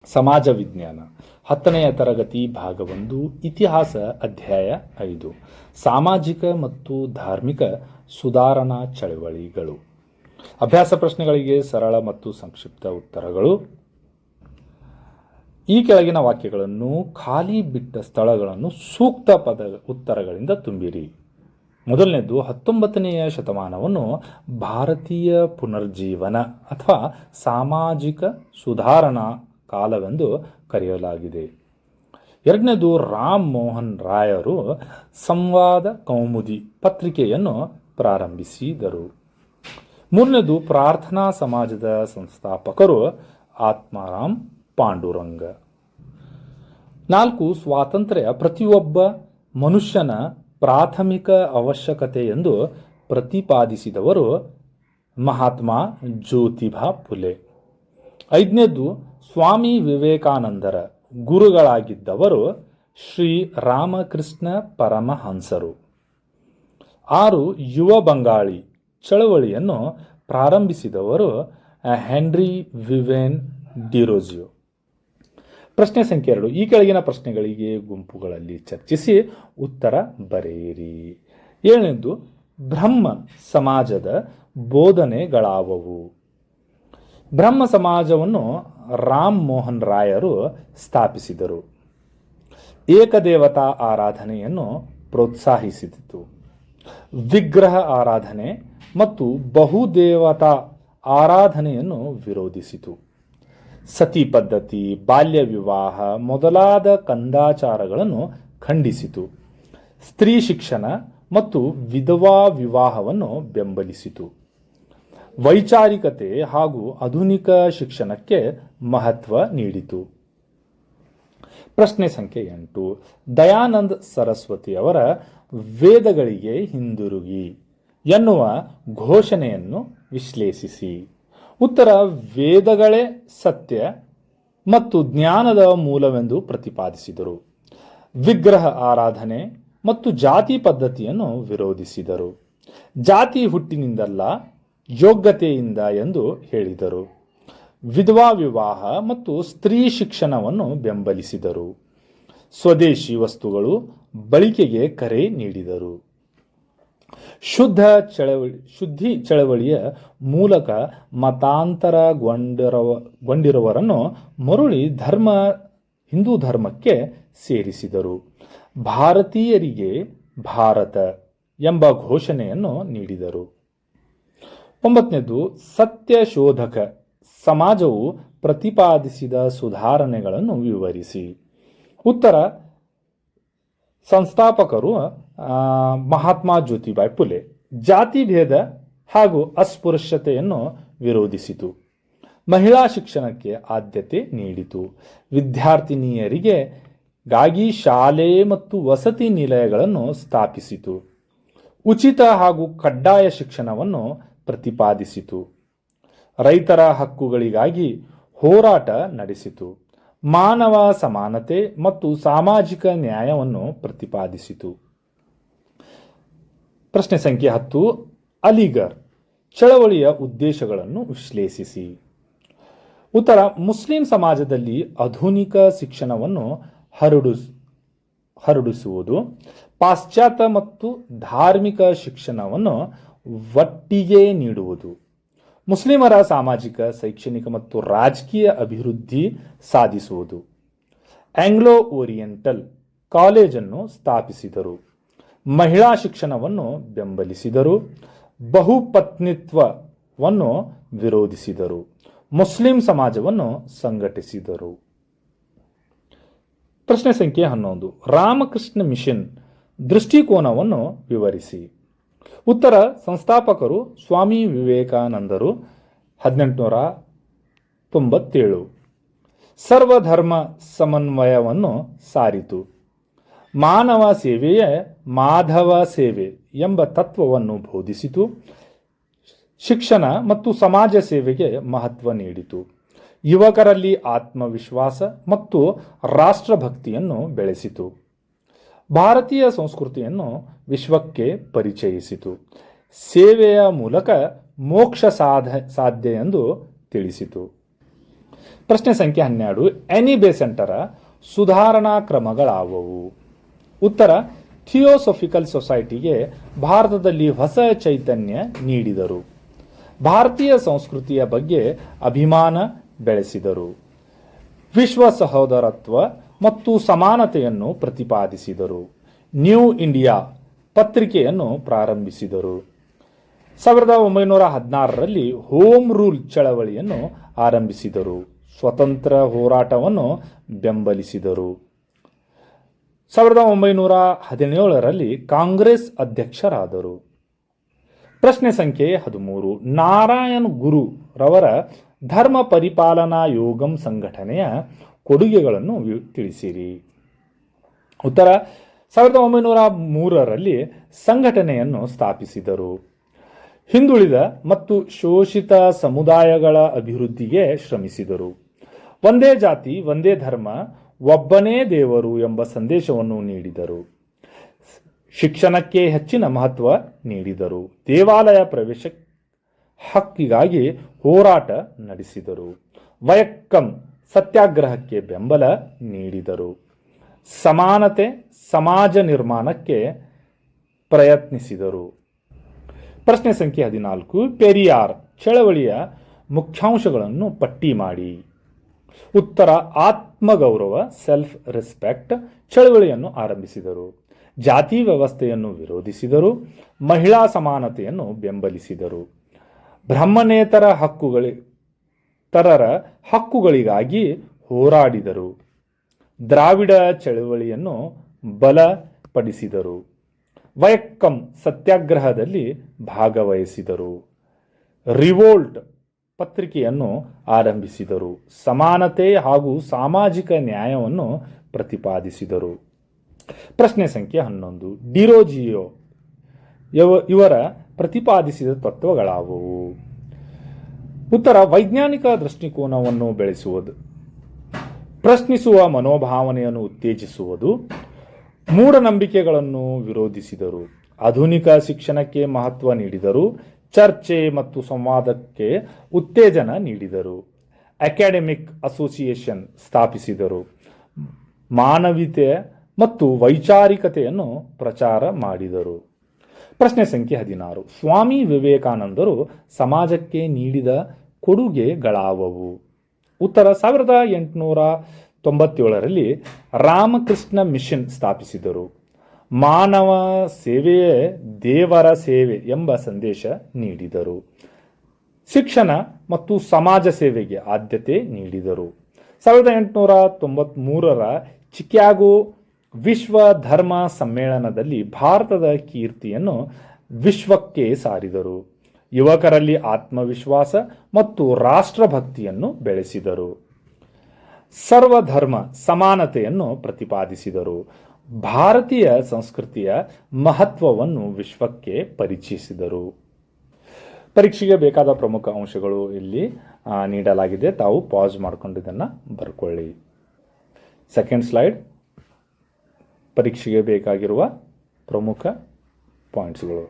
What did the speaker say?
ಸಮಾಜ ವಿಜ್ಞಾನ 10ನೆಯ ತರಗತಿ ಭಾಗ 1 ಇತಿಹಾಸ ಅಧ್ಯಾಯ 5 ಸಾಮಾಜಿಕ ಮತ್ತು ಧಾರ್ಮಿಕ ಸುಧಾರಣಾ ಚಳವಳಿಗಳು. ಅಭ್ಯಾಸ ಪ್ರಶ್ನೆಗಳಿಗೆ ಸರಳ ಮತ್ತು ಸಂಕ್ಷಿಪ್ತ ಉತ್ತರಗಳು. ಈ ಕೆಳಗಿನ ವಾಕ್ಯಗಳನ್ನು ಖಾಲಿ ಬಿಟ್ಟ ಸ್ಥಳಗಳನ್ನು ಸೂಕ್ತ ಉತ್ತರಗಳಿಂದ ತುಂಬಿರಿ. ಮೊದಲನೇದು 19ನೆಯ ಶತಮಾನವನ್ನು ಭಾರತೀಯ ಪುನರ್ಜೀವನ ಅಥವಾ ಸಾಮಾಜಿಕ ಸುಧಾರಣಾ ಕಾಲವೆಂದು ಕರೆಯಲಾಗಿದೆ. ಎರಡನೇದು ರಾಮ್ ಮೋಹನ್ ರಾಯರು ಸಂವಾದ ಕೌಮುದಿ ಪತ್ರಿಕೆಯನ್ನು ಪ್ರಾರಂಭಿಸಿದರು. ಮೂರನೇದು ಪ್ರಾರ್ಥನಾ ಸಮಾಜದ ಸಂಸ್ಥಾಪಕರು ಆತ್ಮಾರಾಮ್ ಪಾಂಡುರಂಗ. 4 ಸ್ವಾತಂತ್ರ್ಯ ಪ್ರತಿಯೊಬ್ಬ ಮನುಷ್ಯನ ಪ್ರಾಥಮಿಕ ಅವಶ್ಯಕತೆ ಎಂದು ಪ್ರತಿಪಾದಿಸಿದವರು ಮಹಾತ್ಮ ಜ್ಯೋತಿಬಾ ಫುಲೆ. 5ನೇದು ಸ್ವಾಮಿ ವಿವೇಕಾನಂದರ ಗುರುಗಳಾಗಿದ್ದವರು ಶ್ರೀ ರಾಮಕೃಷ್ಣ ಪರಮಹಂಸರು. 6 ಯುವ ಬಂಗಾಳಿ ಚಳವಳಿಯನ್ನು ಪ್ರಾರಂಭಿಸಿದವರು ಹೆನ್ರಿ ವಿವೇನ್ ಡಿರೋಜಿಯೋ. ಪ್ರಶ್ನೆ ಸಂಖ್ಯೆ 2 ಈ ಕೆಳಗಿನ ಪ್ರಶ್ನೆಗಳಿಗೆ ಗುಂಪುಗಳಲ್ಲಿ ಚರ್ಚಿಸಿ ಉತ್ತರ ಬರೆಯಿರಿ. 7ನೇದು ಬ್ರಹ್ಮ ಸಮಾಜದ ಬೋಧನೆಗಳಾವವು. ಬ್ರಹ್ಮ ಸಮಾಜವನ್ನು ರಾಮ್ ಮೋಹನ್ ರಾಯರು ಸ್ಥಾಪಿಸಿದರು. ಏಕದೇವತಾ ಆರಾಧನೆಯನ್ನು ಪ್ರೋತ್ಸಾಹಿಸಿತು. ವಿಗ್ರಹ ಆರಾಧನೆ ಮತ್ತು ಬಹುದೇವತಾ ಆರಾಧನೆಯನ್ನು ವಿರೋಧಿಸಿತು. ಸತಿ ಪದ್ಧತಿ, ಬಾಲ್ಯ ವಿವಾಹ ಮೊದಲಾದ ಕಂದಾಚಾರಗಳನ್ನು ಖಂಡಿಸಿತು. ಸ್ತ್ರೀ ಶಿಕ್ಷಣ ಮತ್ತು ವಿಧವಾ ವಿವಾಹವನ್ನು ಬೆಂಬಲಿಸಿತು. ವೈಚಾರಿಕತೆ ಹಾಗೂ ಆಧುನಿಕ ಶಿಕ್ಷಣಕ್ಕೆ ಮಹತ್ವ ನೀಡಿತು. ಪ್ರಶ್ನೆ ಸಂಖ್ಯೆ 8 ದಯಾನಂದ ಸರಸ್ವತಿ ಅವರ ವೇದಗಳಿಗೆ ಹಿಂದಿರುಗಿ ಎನ್ನುವ ಘೋಷಣೆಯನ್ನು ವಿಶ್ಲೇಷಿಸಿ. ಉತ್ತರ: ವೇದಗಳೇ ಸತ್ಯ ಮತ್ತು ಜ್ಞಾನದ ಮೂಲವೆಂದು ಪ್ರತಿಪಾದಿಸಿದರು. ವಿಗ್ರಹ ಆರಾಧನೆ ಮತ್ತು ಜಾತಿ ಪದ್ಧತಿಯನ್ನು ವಿರೋಧಿಸಿದರು. ಜಾತಿ ಹುಟ್ಟಿನಿಂದಲ್ಲ, ಯೋಗ್ಯತೆಯಿಂದ ಎಂದು ಹೇಳಿದರು. ವಿಧವಾ ವಿವಾಹ ಮತ್ತು ಸ್ತ್ರೀ ಶಿಕ್ಷಣವನ್ನು ಬೆಂಬಲಿಸಿದರು. ಸ್ವದೇಶಿ ವಸ್ತುಗಳು ಬಳಕೆಗೆ ಕರೆ ನೀಡಿದರು. ಶುದ್ಧಿ ಚಳವಳಿಯ ಮೂಲಕ ಮತಾಂತರಗೊಂಡಿರುವವರನ್ನು ಮರಳಿ ಹಿಂದೂ ಧರ್ಮಕ್ಕೆ ಸೇರಿಸಿದರು. ಭಾರತೀಯರಿಗೆ ಭಾರತ ಎಂಬ ಘೋಷಣೆಯನ್ನು ನೀಡಿದರು. 9ನೇದು ಸತ್ಯಶೋಧಕ ಸಮಾಜವು ಪ್ರತಿಪಾದಿಸಿದ ಸುಧಾರಣೆಗಳನ್ನು ವಿವರಿಸಿ. ಉತ್ತರ: ಸಂಸ್ಥಾಪಕರು ಮಹಾತ್ಮ ಜ್ಯೋತಿಬಾ ಫುಲೆ. ಜಾತಿ ಭೇದ ಹಾಗೂ ಅಸ್ಪೃಶ್ಯತೆಯನ್ನು ವಿರೋಧಿಸಿತು. ಮಹಿಳಾ ಶಿಕ್ಷಣಕ್ಕೆ ಆದ್ಯತೆ ನೀಡಿತು. ವಿದ್ಯಾರ್ಥಿನಿಯರಿಗಾಗಿ ಶಾಲೆ ಮತ್ತು ವಸತಿ ನಿಲಯಗಳನ್ನು ಸ್ಥಾಪಿಸಿತು. ಉಚಿತ ಹಾಗೂ ಕಡ್ಡಾಯ ಶಿಕ್ಷಣವನ್ನು ಪ್ರತಿಪಾದಿಸಿತು. ರೈತರ ಹಕ್ಕುಗಳಿಗಾಗಿ ಹೋರಾಟ ನಡೆಸಿತು. ಮಾನವ ಸಮಾನತೆ ಮತ್ತು ಸಾಮಾಜಿಕ ನ್ಯಾಯವನ್ನು ಪ್ರತಿಪಾದಿಸಿತು. ಪ್ರಶ್ನೆ ಸಂಖ್ಯೆ 10 ಅಲಿಗರ್ ಚಳವಳಿಯ ಉದ್ದೇಶಗಳನ್ನು ವಿಶ್ಲೇಷಿಸಿ. ಉತ್ತರ: ಮುಸ್ಲಿಂ ಸಮಾಜದಲ್ಲಿ ಆಧುನಿಕ ಶಿಕ್ಷಣವನ್ನು ಹರಡಿಸುವುದು, ಪಾಶ್ಚಾತ್ಯ ಮತ್ತು ಧಾರ್ಮಿಕ ಶಿಕ್ಷಣವನ್ನು ಒಟ್ಟಿಗೆ ನೀಡುವುದು, ಮುಸ್ಲಿಮರ ಸಾಮಾಜಿಕ, ಶೈಕ್ಷಣಿಕ ಮತ್ತು ರಾಜಕೀಯ ಅಭಿವೃದ್ಧಿ ಸಾಧಿಸುವುದು. ಆಂಗ್ಲೋ ಓರಿಯೆಂಟಲ್ ಕಾಲೇಜನ್ನು ಸ್ಥಾಪಿಸಿದರು. ಮಹಿಳಾ ಶಿಕ್ಷಣವನ್ನು ಬೆಂಬಲಿಸಿದರು. ಬಹುಪತ್ನಿತ್ವವನ್ನು ವಿರೋಧಿಸಿದರು. ಮುಸ್ಲಿಂ ಸಮಾಜವನ್ನು ಸಂಘಟಿಸಿದರು. ಪ್ರಶ್ನೆ ಸಂಖ್ಯೆ 11 ರಾಮಕೃಷ್ಣ ಮಿಷನ್ ದೃಷ್ಟಿಕೋನವನ್ನು ವಿವರಿಸಿ. ಉತ್ತರ: ಸಂಸ್ಥಾಪಕರು ಸ್ವಾಮಿ ವಿವೇಕಾನಂದರು 1897. ಸರ್ವಧರ್ಮ ಸಮನ್ವಯವನ್ನು ಸಾರಿತು. ಮಾನವ ಸೇವೆಯೇ ಮಾಧವ ಸೇವೆ ಎಂಬ ತತ್ವವನ್ನು ಬೋಧಿಸಿತು. ಶಿಕ್ಷಣ ಮತ್ತು ಸಮಾಜ ಸೇವೆಗೆ ಮಹತ್ವ ನೀಡಿತು. ಯುವಕರಲ್ಲಿ ಆತ್ಮವಿಶ್ವಾಸ ಮತ್ತು ರಾಷ್ಟ್ರಭಕ್ತಿಯನ್ನು ಬೆಳೆಸಿತು. ಭಾರತೀಯ ಸಂಸ್ಕೃತಿಯನ್ನು ವಿಶ್ವಕ್ಕೆ ಪರಿಚಯಿಸಿತು. ಸೇವೆಯ ಮೂಲಕ ಮೋಕ್ಷ ಸಾಧ್ಯ ಎಂದು ತಿಳಿಸಿತು. ಪ್ರಶ್ನೆ ಸಂಖ್ಯೆ 12. ಎನಿ ಬೆಸೆಂಟರ ಸುಧಾರಣಾ ಕ್ರಮಗಳಾವವು? ಉತ್ತರ: ಥಿಯೋಸೋಫಿಕಲ್ ಸೊಸೈಟಿಗೆ ಭಾರತದಲ್ಲಿ ಹೊಸ ಚೈತನ್ಯ ನೀಡಿದರು. ಭಾರತೀಯ ಸಂಸ್ಕೃತಿಯ ಬಗ್ಗೆ ಅಭಿಮಾನ ಬೆಳೆಸಿದರು. ವಿಶ್ವ ಸಹೋದರತ್ವ ಮತ್ತು ಸಮಾನತೆಯನ್ನು ಪ್ರತಿಪಾದಿಸಿದರು. ನ್ಯೂ ಇಂಡಿಯಾ ಪತ್ರಿಕೆಯನ್ನು ಪ್ರಾರಂಭಿಸಿದರು. 1916ರಲ್ಲಿ ಹೋಮ್ ರೂಲ್ ಚಳವಳಿಯನ್ನು ಆರಂಭಿಸಿದರು. ಸ್ವತಂತ್ರ ಹೋರಾಟವನ್ನು ಬೆಂಬಲಿಸಿದರು. 1917ರಲ್ಲಿ ಕಾಂಗ್ರೆಸ್ ಅಧ್ಯಕ್ಷರಾದರು. ಪ್ರಶ್ನೆ ಸಂಖ್ಯೆ 13. ನಾರಾಯಣ್ ಗುರು ರವರ ಧರ್ಮ ಪರಿಪಾಲನಾ ಯೋಗಂ ಸಂಘಟನೆಯ ಕೊಡುಗೆಗಳನ್ನು ತಿಳಿಸಿರಿ. ಉತ್ತರ: 1903ರಲ್ಲಿ ಸಂಘಟನೆಯನ್ನು ಸ್ಥಾಪಿಸಿದರು. ಹಿಂದುಳಿದ ಮತ್ತು ಶೋಷಿತ ಸಮುದಾಯಗಳ ಅಭಿವೃದ್ಧಿಗೆ ಶ್ರಮಿಸಿದರು. ಒಂದೇ ಜಾತಿ ಒಂದೇ ಧರ್ಮ ಒಬ್ಬನೇ ದೇವರು ಎಂಬ ಸಂದೇಶವನ್ನು ನೀಡಿದರು. ಶಿಕ್ಷಣಕ್ಕೆ ಹೆಚ್ಚಿನ ಮಹತ್ವ ನೀಡಿದರು. ದೇವಾಲಯ ಪ್ರವೇಶ ಹಕ್ಕಿಗಾಗಿ ಹೋರಾಟ ನಡೆಸಿದರು. ವಯಕ್ಕಂ ಸತ್ಯಾಗ್ರಹಕ್ಕೆ ಬೆಂಬಲ ನೀಡಿದರು. ಸಮಾನತೆ ಸಮಾಜ ನಿರ್ಮಾಣಕ್ಕೆ ಪ್ರಯತ್ನಿಸಿದರು. ಪ್ರಶ್ನೆ ಸಂಖ್ಯೆ 14. ಪೆರಿಯಾರ್ ಚಳವಳಿಯ ಮುಖ್ಯಾಂಶಗಳನ್ನು ಪಟ್ಟಿ ಮಾಡಿ. ಉತ್ತರ: ಆತ್ಮಗೌರವ ಸೆಲ್ಫ್ ರೆಸ್ಪೆಕ್ಟ್ ಚಳವಳಿಯನ್ನು ಆರಂಭಿಸಿದರು. ಜಾತಿ ವ್ಯವಸ್ಥೆಯನ್ನು ವಿರೋಧಿಸಿದರು. ಮಹಿಳಾ ಸಮಾನತೆಯನ್ನು ಬೆಂಬಲಿಸಿದರು. ಬ್ರಾಹ್ಮಣೇತರ ಹಕ್ಕುಗಳಿಗಾಗಿ ಹೋರಾಡಿದರು. ದ್ರಾವಿಡ ಚಳವಳಿಯನ್ನು ಬಲಪಡಿಸಿದರು. ವಯಕ್ಕಂ ಸತ್ಯಾಗ್ರಹದಲ್ಲಿ ಭಾಗವಹಿಸಿದರು. ರಿವೋಲ್ಟ್ ಪತ್ರಿಕೆಯನ್ನು ಆರಂಭಿಸಿದರು. ಸಮಾನತೆ ಹಾಗೂ ಸಾಮಾಜಿಕ ನ್ಯಾಯವನ್ನು ಪ್ರತಿಪಾದಿಸಿದರು. ಪ್ರಶ್ನೆ ಸಂಖ್ಯೆ 11. ಡಿರೋಜಿಯೋ ಇವರ ಪ್ರತಿಪಾದಿಸಿದ ತತ್ವಗಳಾವುವು? ಉತ್ತರ: ವೈಜ್ಞಾನಿಕ ದೃಷ್ಟಿಕೋನವನ್ನು ಬೆಳೆಸುವುದು, ಪ್ರಶ್ನಿಸುವ ಮನೋಭಾವನೆಯನ್ನು ಉತ್ತೇಜಿಸುವುದು, ಮೂಢನಂಬಿಕೆಗಳನ್ನು ವಿರೋಧಿಸಿದರು. ಆಧುನಿಕ ಶಿಕ್ಷಣಕ್ಕೆ ಮಹತ್ವ ನೀಡಿದರು. ಚರ್ಚೆ ಮತ್ತು ಸಂವಾದಕ್ಕೆ ಉತ್ತೇಜನ ನೀಡಿದರು. ಅಕಾಡೆಮಿಕ್ ಅಸೋಸಿಯೇಷನ್ ಸ್ಥಾಪಿಸಿದರು. ಮಾನವೀಯತೆ ಮತ್ತು ವೈಚಾರಿಕತೆಯನ್ನು ಪ್ರಚಾರ ಮಾಡಿದರು. ಪ್ರಶ್ನೆ ಸಂಖ್ಯೆ 16. ಸ್ವಾಮಿ ವಿವೇಕಾನಂದರು ಸಮಾಜಕ್ಕೆ ನೀಡಿದ ಕೊಡುಗೆಗಳಾವವು? ಉತ್ತರ: 1897ರಲ್ಲಿ ರಾಮಕೃಷ್ಣ ಮಿಷನ್ ಸ್ಥಾಪಿಸಿದರು. ಮಾನವ ಸೇವೆಯೇ ದೇವರ ಸೇವೆ ಎಂಬ ಸಂದೇಶ ನೀಡಿದರು. ಶಿಕ್ಷಣ ಮತ್ತು ಸಮಾಜ ಸೇವೆಗೆ ಆದ್ಯತೆ ನೀಡಿದರು. 1893ರ ಚಿಕಾಗೋ ವಿಶ್ವ ಧರ್ಮ ಸಮ್ಮೇಳನದಲ್ಲಿ ಭಾರತದ ಕೀರ್ತಿಯನ್ನು ವಿಶ್ವಕ್ಕೆ ಸಾರಿದರು. ಯುವಕರಲ್ಲಿ ಆತ್ಮವಿಶ್ವಾಸ ಮತ್ತು ರಾಷ್ಟ್ರಭಕ್ತಿಯನ್ನು ಬೆಳೆಸಿದರು. ಸರ್ವಧರ್ಮ ಸಮಾನತೆಯನ್ನು ಪ್ರತಿಪಾದಿಸಿದರು. ಭಾರತೀಯ ಸಂಸ್ಕೃತಿಯ ಮಹತ್ವವನ್ನು ವಿಶ್ವಕ್ಕೆ ಪರಿಚಯಿಸಿದರು. ಪರೀಕ್ಷೆಗೆ ಬೇಕಾದ ಪ್ರಮುಖ ಅಂಶಗಳು ಇಲ್ಲಿ ನೀಡಲಾಗಿದೆ. ತಾವು ಪಾಸ್ ಮಾಡಿಕೊಂಡು ಇದನ್ನು ಬರ್ಕೊಳ್ಳಿ. ಸೆಕೆಂಡ್ ಸ್ಲೈಡ್, ಪರೀಕ್ಷೆಗೆ ಬೇಕಾಗಿರುವ ಪ್ರಮುಖ ಪಾಯಿಂಟ್ಸ್ಗಳು.